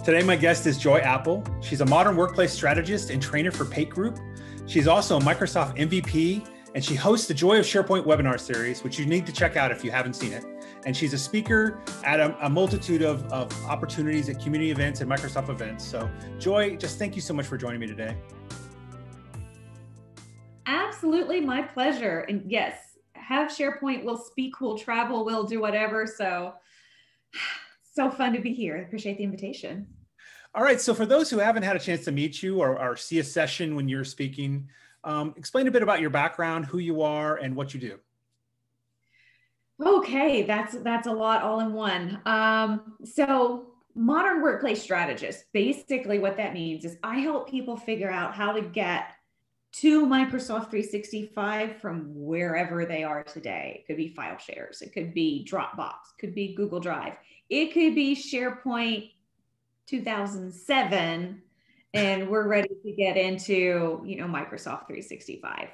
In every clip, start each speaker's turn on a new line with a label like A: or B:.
A: Today, my guest is Joy Apple. She's a modern workplace strategist and trainer for Pate Group. She's also a Microsoft MVP, and she hosts the Joy of SharePoint webinar series, which you need to check out if you haven't seen it. And she's a speaker at a multitude of opportunities at community events and Microsoft events. So Joy, just thank you so much for joining me today.
B: Absolutely, my pleasure. And yes, have SharePoint, we'll speak, we'll travel, we'll do whatever. So fun to be here. I appreciate the invitation.
A: All right, so for those who haven't had a chance to meet you or see a session when you're speaking, explain a bit about your background, who you are, and what you do.
B: Okay, that's a lot all in one. So modern workplace strategist, basically what that means is I help people figure out how to get to Microsoft 365 from wherever they are today. It could be file shares, it could be Dropbox, it could be Google Drive, it could be SharePoint 2007, and we're ready to get into, Microsoft 365.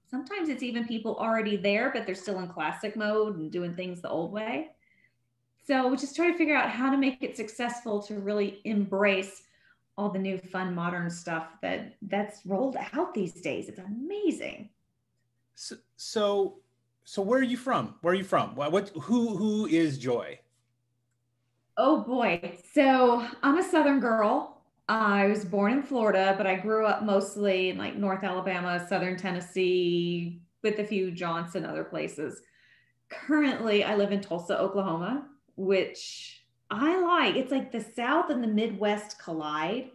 B: Sometimes it's even people already there, but they're still in classic mode and doing things the old way. So we just try to figure out how to make it successful to really embrace all the new fun modern stuff that's rolled out these days. It's amazing.
A: So where are you from? Where are you from? Who is Joy?
B: Oh boy. So I'm a Southern girl. I was born in Florida, but I grew up mostly in like North Alabama, Southern Tennessee, with a few jaunts and other places. Currently, I live in Tulsa, Oklahoma, which I like. It's like the South and the Midwest collide.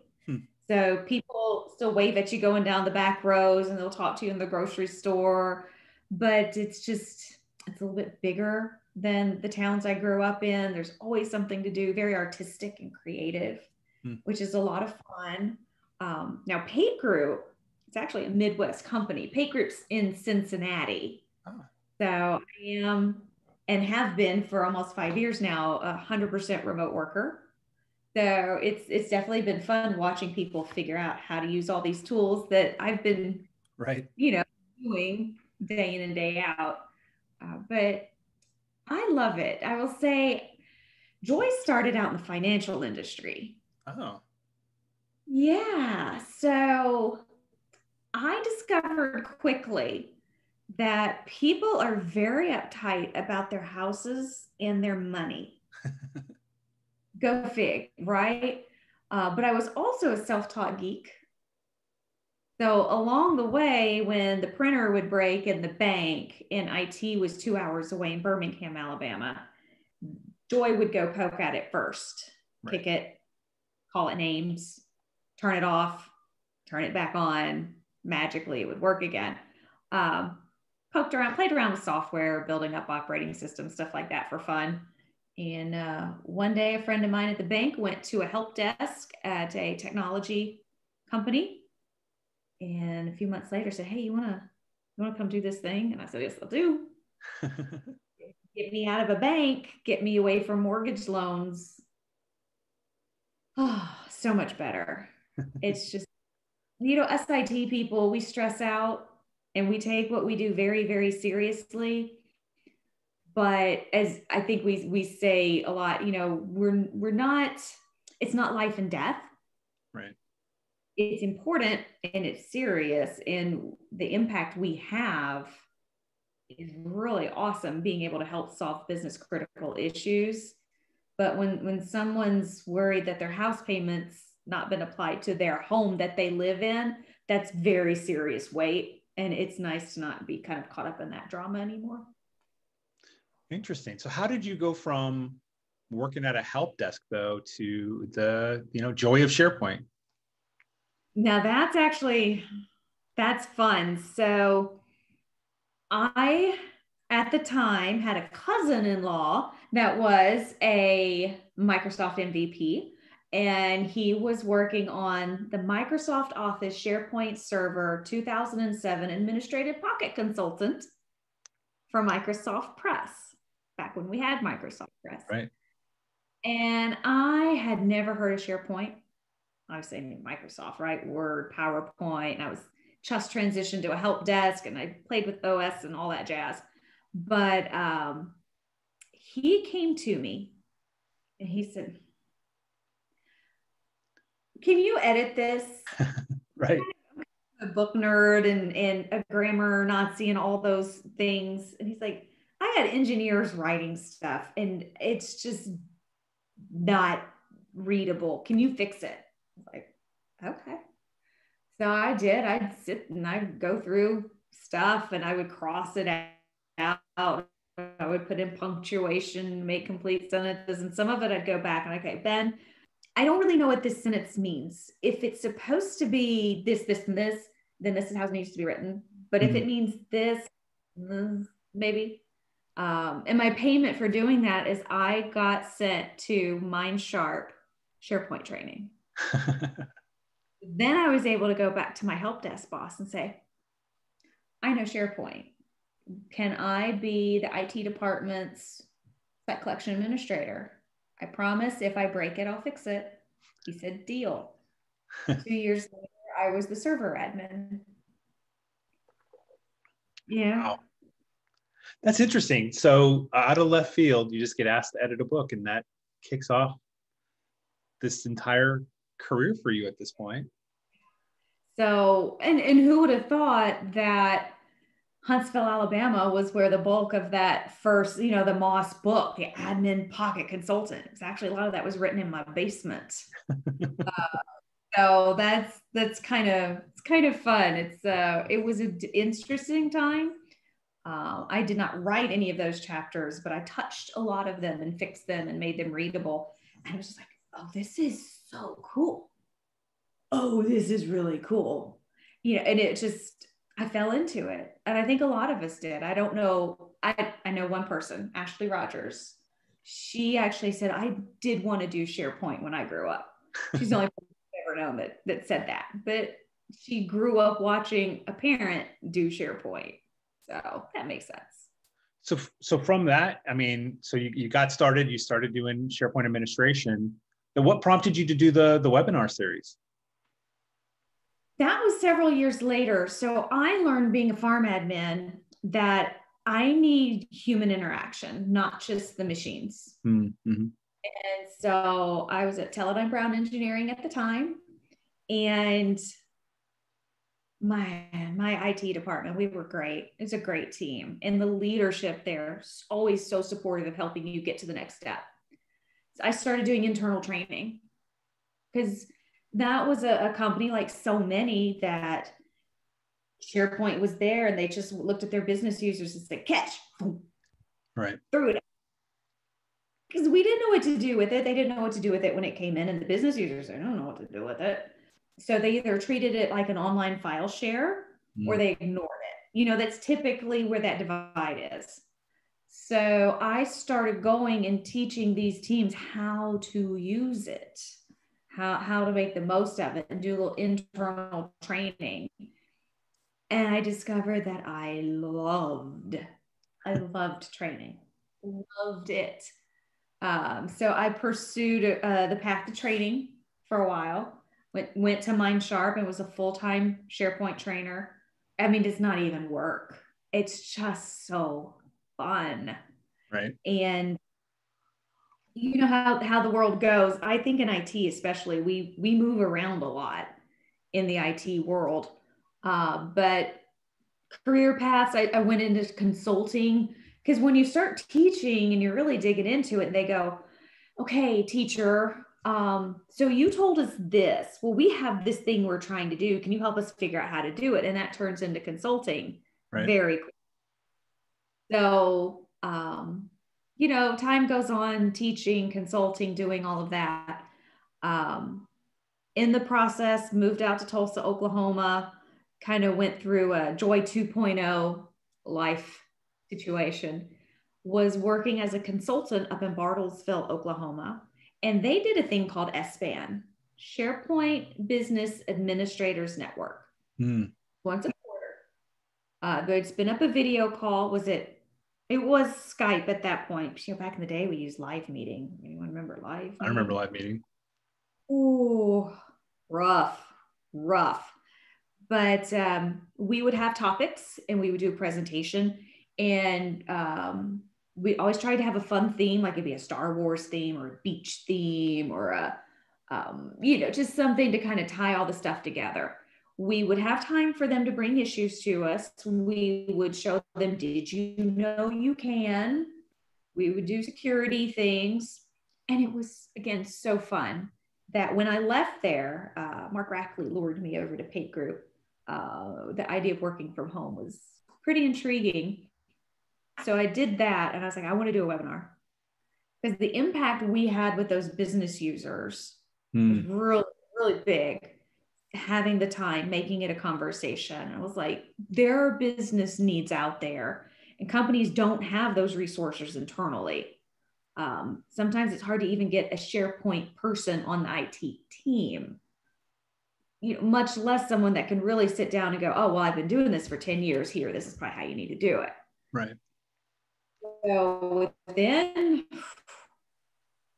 B: So people still wave at you going down the back rows and they'll talk to you in the grocery store, but it's a little bit bigger than the towns I grew up in. There's always something to do, very artistic and creative, which is a lot of fun. Now, Pate Group, it's actually a Midwest company. Pate Group's in Cincinnati. Oh. So I am and have been for almost 5 years now, 100% remote worker. So it's definitely been fun watching people figure out how to use all these tools that I've been, doing day in and day out. But I love it. I will say Joy started out in the financial industry.
A: Oh.
B: Yeah. So I discovered quickly that people are very uptight about their houses and their money. Go fig, right? But I was also a self-taught geek. So along the way, when the printer would break in the bank and IT was 2 hours away in Birmingham, Alabama, Joy would go poke at it first, kick it, call it names, turn it off, turn it back on. Magically, it would work again. Poked around, played around with software, building up operating systems, stuff like that for fun. And one day, a friend of mine at the bank went to a help desk at a technology company. And a few months later said, "Hey, you wanna come do this thing?" And I said, "Yes, I'll do." Get me out of a bank, get me away from mortgage loans. Oh, so much better. It's just, us IT people, we stress out and we take what we do very, very seriously. But as I think we say a lot, we're not, it's not life and death.
A: Right.
B: It's important and it's serious, and the impact we have is really awesome, being able to help solve business critical issues. But when someone's worried that their house payment's not been applied to their home that they live in, that's very serious weight. And it's nice to not be kind of caught up in that drama anymore.
A: Interesting. So how did you go from working at a help desk though to the, joy of SharePoint?
B: Now that's fun. So I, at the time, had a cousin-in-law that was a Microsoft MVP, and he was working on the Microsoft Office SharePoint Server 2007 Administrative Pocket Consultant for Microsoft Press, back when we had Microsoft Press.
A: Right.
B: And I had never heard of SharePoint. I was saying Microsoft, right? Word, PowerPoint. And I was just transitioned to a help desk and I played with OS and all that jazz. But he came to me and he said, can you edit this?
A: Right.
B: A book nerd and a grammar Nazi and all those things. And he's like, I had engineers writing stuff and it's just not readable. Can you fix it? I was like, okay. So I did. I'd sit and I'd go through stuff and I would cross it out. I would put in punctuation, make complete sentences, and some of it I'd go back and okay, Ben, I don't really know what this sentence means. If it's supposed to be this, this, and this, then this is how it needs to be written. But if it means this, maybe. And my payment for doing that is I got sent to MindSharp SharePoint training. Then I was able to go back to my help desk boss and say, I know SharePoint. Can I be the IT department's site collection administrator? I promise if I break it, I'll fix it. He said, deal. 2 years later, I was the server admin. Yeah.
A: Wow. That's interesting. So out of left field, you just get asked to edit a book and that kicks off this entire career for you at this point.
B: So, and who would have thought that Huntsville, Alabama was where the bulk of that first, the Moss book, the Admin Pocket Consultant. It's actually a lot of that was written in my basement. So that's kind of fun. It was an interesting time. I did not write any of those chapters, but I touched a lot of them and fixed them and made them readable. And I was just like, oh, this is so cool. Oh, this is really cool. And it just, I fell into it. And I think a lot of us did. I don't know. I know one person, Ashley Rogers. She actually said, I did want to do SharePoint when I grew up. She's the only person I've ever known that said that. But she grew up watching a parent do SharePoint. So that makes sense.
A: So from that, I mean, so you got started, you started doing SharePoint administration. Then what prompted you to do the webinar series?
B: That was several years later. So I learned being a farm admin that I need human interaction, not just the machines.
A: Mm-hmm.
B: And so I was at Teledyne Brown Engineering at the time. And my IT department, we were great. It's a great team. And the leadership there is always so supportive of helping you get to the next step. So I started doing internal training because that was a company like so many that SharePoint was there and they just looked at their business users and said, catch, boom,
A: right,
B: threw it. Because we didn't know what to do with it. They didn't know what to do with it when it came in, and the business users, they don't know what to do with it. So they either treated it like an online file share or they ignored it. That's typically where that divide is. So I started going and teaching these teams how to use it, how to make the most of it and do a little internal training. And I discovered that I loved training, loved it. So I pursued the path to training for a while. Went to MindSharp and was a full-time SharePoint trainer. I mean, it's not even work. It's just so fun.
A: Right.
B: And you know how the world goes. I think in IT especially, we move around a lot in the IT world. But career paths, I went into consulting because when you start teaching and you're really digging into it, they go, okay, teacher, so you told us this. Well, we have this thing we're trying to do. Can you help us figure out how to do it? And that turns into consulting very quickly. So, time goes on, teaching, consulting, doing all of that. In the process, moved out to Tulsa, Oklahoma, kind of went through a Joy 2.0 life situation, was working as a consultant up in Bartlesville, Oklahoma. And they did a thing called SBAN, SharePoint Business Administrators Network. Once a quarter. They'd spin up a video call. It was Skype at that point. Back in the day, we used Live Meeting. Anyone remember Live Meeting?
A: I remember Live Meeting.
B: Ooh, rough. But we would have topics and we would do a presentation. And we always tried to have a fun theme, like it'd be a Star Wars theme or a beach theme or a just something to kind of tie all the stuff together. We would have time for them to bring issues to us. We would show them, did you know you can? We would do security things. And it was, again, so fun that when I left there, Mark Rackley lured me over to Pate Group. The idea of working from home was pretty intriguing. So I did that and I was like, I want to do a webinar, because the impact we had with those business users was really, really big. Having the time, making it a conversation. I was like, there are business needs out there and companies don't have those resources internally. Sometimes it's hard to even get a SharePoint person on the IT team, much less someone that can really sit down and go, oh, well, I've been doing this for 10 years here. This is probably how you need to do it.
A: Right.
B: So then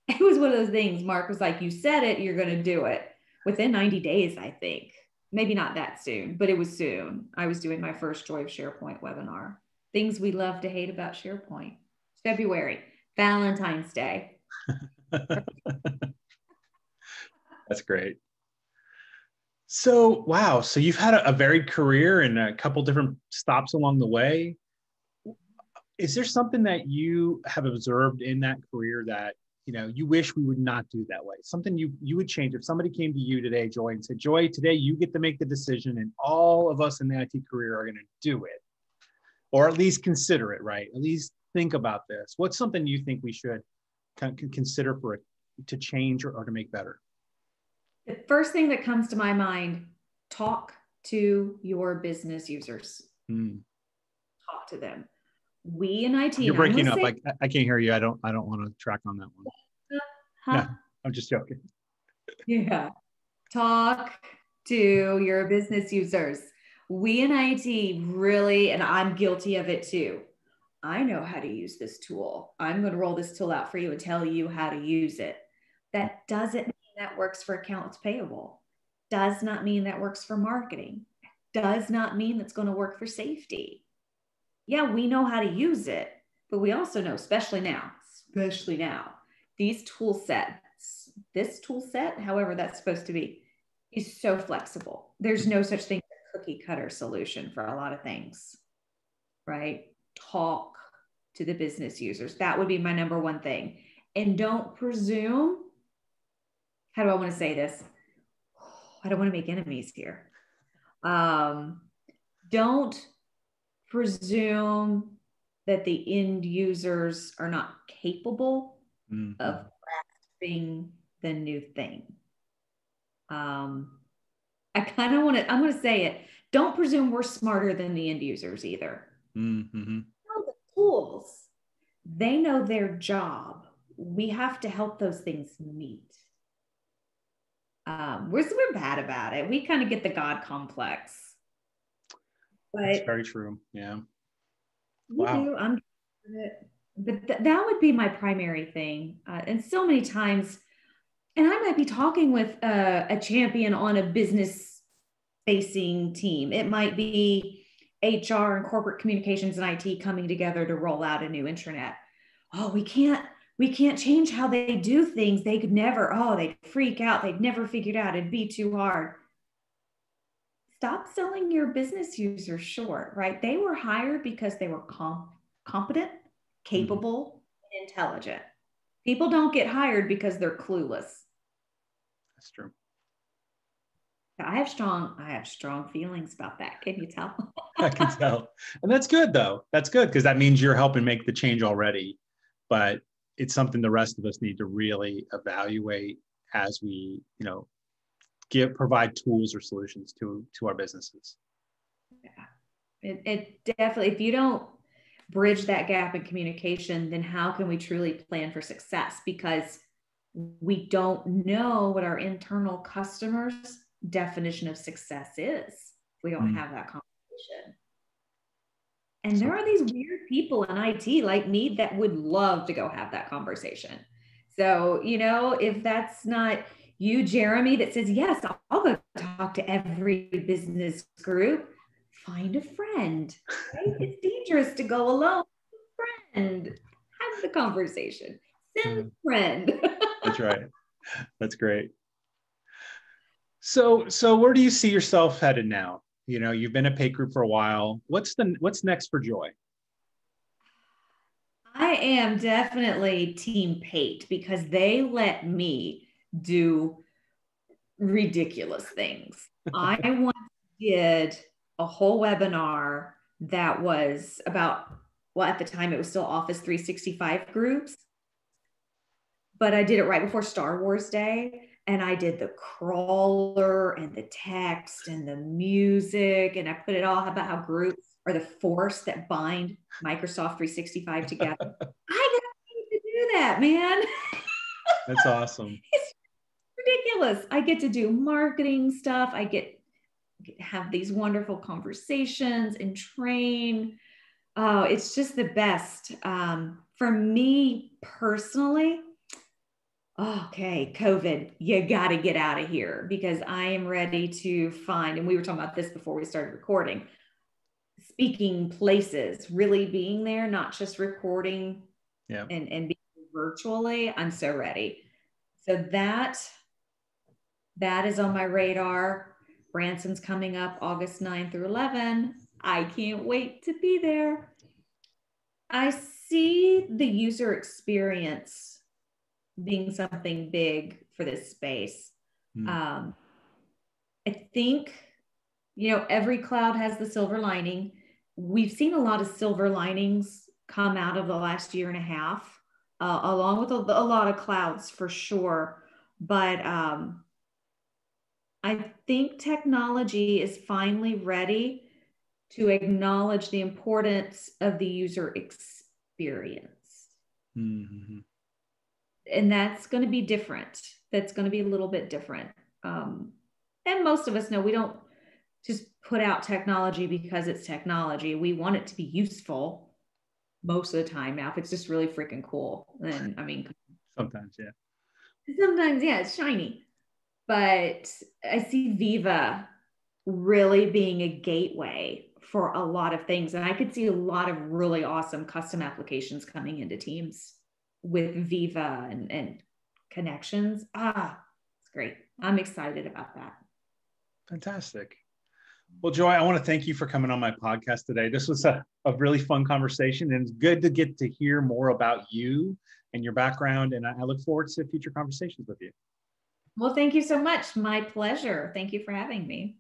B: it was one of those things. Mark was like, you said it, you're going to do it. Within 90 days, I think. Maybe not that soon, but it was soon. I was doing my first Joy of SharePoint webinar. Things we love to hate about SharePoint. February, Valentine's Day.
A: That's great. So, wow. So you've had a varied career and a couple different stops along the way. Is there something that you have observed in that career that, you wish we would not do that way? Something you would change if somebody came to you today, Joy, and said, Joy, today you get to make the decision and all of us in the IT career are going to do it, or at least consider it, right? At least think about this. What's something you think we should consider for it to change or to make better?
B: The first thing that comes to my mind, talk to your business users. Talk to them. We in IT.
A: You're breaking up. I can't hear you. I don't want to track on that one. No, I'm just joking.
B: Yeah. Talk to your business users. We in IT really, and I'm guilty of it too. I know how to use this tool. I'm going to roll this tool out for you and tell you how to use it. That doesn't mean that works for accounts payable. Does not mean that works for marketing. Does not mean that's going to work for safety. Yeah, we know how to use it, but we also know, especially now, these tool sets, this tool set, however that's supposed to be, is so flexible. There's no such thing as a cookie cutter solution for a lot of things, right? Talk to the business users. That would be my number one thing. And don't presume, how do I want to say this? I don't want to make enemies here. Don't presume that the end users are not capable of grasping the new thing. I kind of want to, I'm going to say it. Don't presume we're smarter than the end users either. Know the tools. They know their job. We have to help those things meet. We're bad about it. We kind of get the God complex. But
A: that's very true. Yeah.
B: Wow. But that would be my primary thing. And so many times, and I might be talking with a champion on a business facing team. It might be HR and corporate communications and IT coming together to roll out a new intranet. Oh, we can't change how they do things. They could never, they'd freak out. They'd never figure it out. It'd be too hard. Stop selling your business users short, right? They were hired because they were competent, capable, and intelligent. People don't get hired because they're clueless.
A: That's true.
B: I have strong feelings about that. Can you tell?
A: I can tell. And that's good though. That's good because that means you're helping make the change already. But it's something the rest of us need to really evaluate as we, provide tools or solutions to our businesses.
B: Yeah, it definitely, if you don't bridge that gap in communication, then how can we truly plan for success? Because we don't know what our internal customers' definition of success is. We don't have that conversation. And there are these weird people in IT like me that would love to go have that conversation. So, if that's not you, Jeremy, that says, yes, I'll go talk to every business group, find a friend. Right? It's dangerous to go alone. Friend, have the conversation. Send a friend.
A: That's right. That's great. So where do you see yourself headed now? You've been at Pate Group for a while. What's next for Joy?
B: I am definitely Team Pate because they let me do ridiculous things. I once did a whole webinar that was about, well, at the time it was still Office 365 groups, but I did it right before Star Wars Day. And I did the crawler and the text and the music, and I put it all about how groups are the force that bind Microsoft 365 together. I got to do that, man.
A: That's awesome.
B: It's ridiculous. I get to do marketing stuff. I get to have these wonderful conversations and train. Oh, it's just the best. For me personally, okay, COVID, you got to get out of here because I am ready to find, and we were talking about this before we started recording, speaking places, really being there, not just recording and being virtually. I'm so ready. So that is on my radar. Branson's coming up August 9 through 11. I can't wait to be there. I see the user experience being something big for this space. I think, every cloud has the silver lining. We've seen a lot of silver linings come out of the last year and a half, along with a lot of clouds for sure. But I think technology is finally ready to acknowledge the importance of the user experience.
A: Mm-hmm.
B: And that's going to be different. That's going to be a little bit different. And most of us know we don't just put out technology because it's technology. We want it to be useful most of the time. Now, if it's just really freaking cool, then
A: sometimes, yeah.
B: Sometimes, yeah, it's shiny. But I see Viva really being a gateway for a lot of things. And I could see a lot of really awesome custom applications coming into Teams with Viva and connections. It's great. I'm excited about that.
A: Fantastic. Well, Joy, I want to thank you for coming on my podcast today. This was a really fun conversation, and it's good to get to hear more about you and your background. And I look forward to future conversations with you.
B: Well, thank you so much. My pleasure. Thank you for having me.